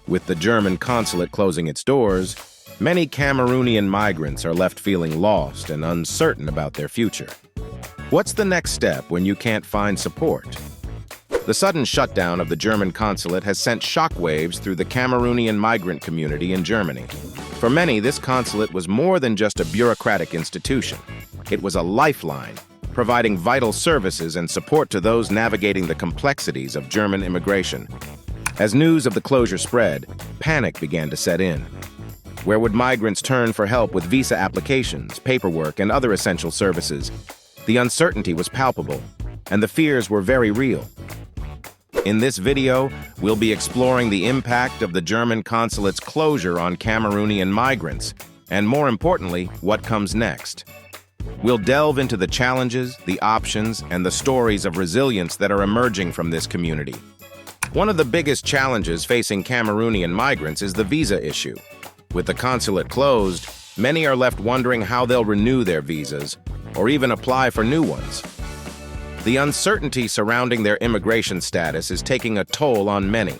With the German consulate closing its doors, many Cameroonian migrants are left feeling lost and uncertain about their future. What's the next step when you can't find support? The sudden shutdown of the German consulate has sent shockwaves through the Cameroonian migrant community in Germany. For many, this consulate was more than just a bureaucratic institution. It was a lifeline, providing vital services and support to those navigating the complexities of German immigration. As news of the closure spread, panic began to set in. Where would migrants turn for help with visa applications, paperwork, and other essential services? The uncertainty was palpable, and the fears were very real. In this video, we'll be exploring the impact of the German consulate's closure on Cameroonian migrants, and more importantly, what comes next. We'll delve into the challenges, the options, and the stories of resilience that are emerging from this community. One of the biggest challenges facing Cameroonian migrants is the visa issue. With the consulate closed, many are left wondering how they'll renew their visas, or even apply for new ones. The uncertainty surrounding their immigration status is taking a toll on many.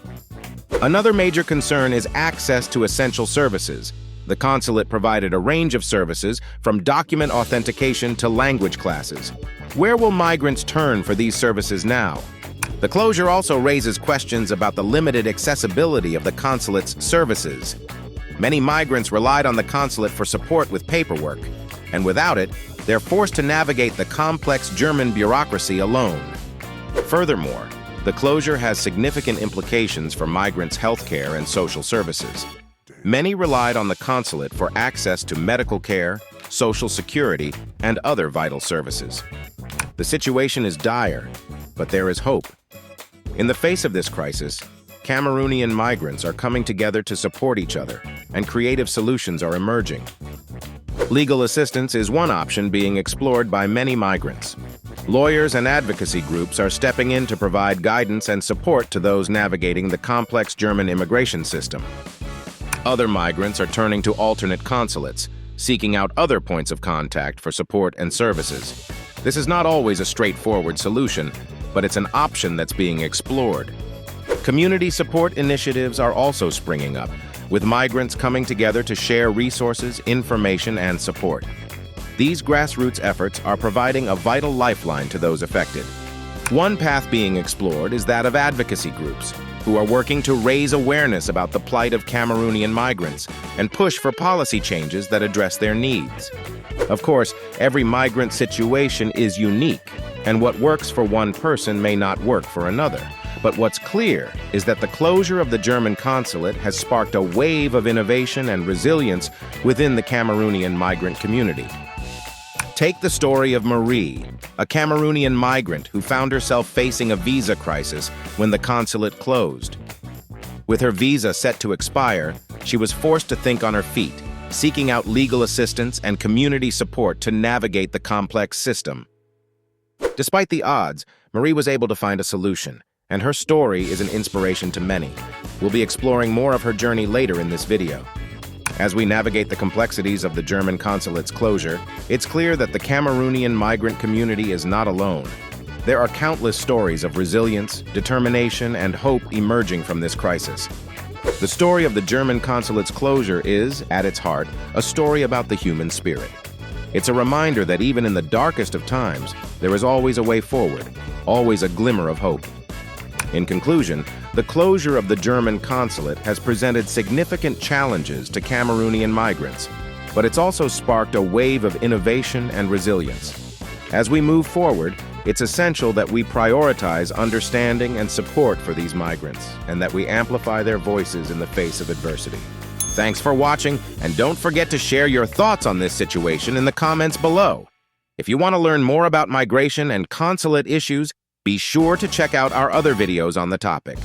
Another major concern is access to essential services. The consulate provided a range of services, from document authentication to language classes. Where will migrants turn for these services now? The closure also raises questions about the limited accessibility of the consulate's services. Many migrants relied on the consulate for support with paperwork, and without it, they're forced to navigate the complex German bureaucracy alone. Furthermore, the closure has significant implications for migrants' healthcare and social services. Many relied on the consulate for access to medical care, social security, and other vital services. The situation is dire, but there is hope. In the face of this crisis, Cameroonian migrants are coming together to support each other, and creative solutions are emerging. Legal assistance is one option being explored by many migrants. Lawyers and advocacy groups are stepping in to provide guidance and support to those navigating the complex German immigration system. Other migrants are turning to alternate consulates, seeking out other points of contact for support and services. This is not always a straightforward solution, but it's an option that's being explored. Community support initiatives are also springing up, with migrants coming together to share resources, information, and support. These grassroots efforts are providing a vital lifeline to those affected. One path being explored is that of advocacy groups, who are working to raise awareness about the plight of Cameroonian migrants and push for policy changes that address their needs. Of course, every migrant situation is unique, and what works for one person may not work for another. But what's clear is that the closure of the German consulate has sparked a wave of innovation and resilience within the Cameroonian migrant community. Take the story of Marie, a Cameroonian migrant who found herself facing a visa crisis when the consulate closed. With her visa set to expire, she was forced to think on her feet, seeking out legal assistance and community support to navigate the complex system. Despite the odds, Marie was able to find a solution, and her story is an inspiration to many. We'll be exploring more of her journey later in this video. As we navigate the complexities of the German consulate's closure, it's clear that the Cameroonian migrant community is not alone. There are countless stories of resilience, determination, and hope emerging from this crisis. The story of the German consulate's closure is, at its heart, a story about the human spirit. It's a reminder that even in the darkest of times, there is always a way forward, always a glimmer of hope. In conclusion, the closure of the German consulate has presented significant challenges to Cameroonian migrants, but it's also sparked a wave of innovation and resilience. As we move forward, it's essential that we prioritize understanding and support for these migrants, and that we amplify their voices in the face of adversity. Thanks for watching, and don't forget to share your thoughts on this situation in the comments below. If you want to learn more about migration and consulate issues, be sure to check out our other videos on the topic.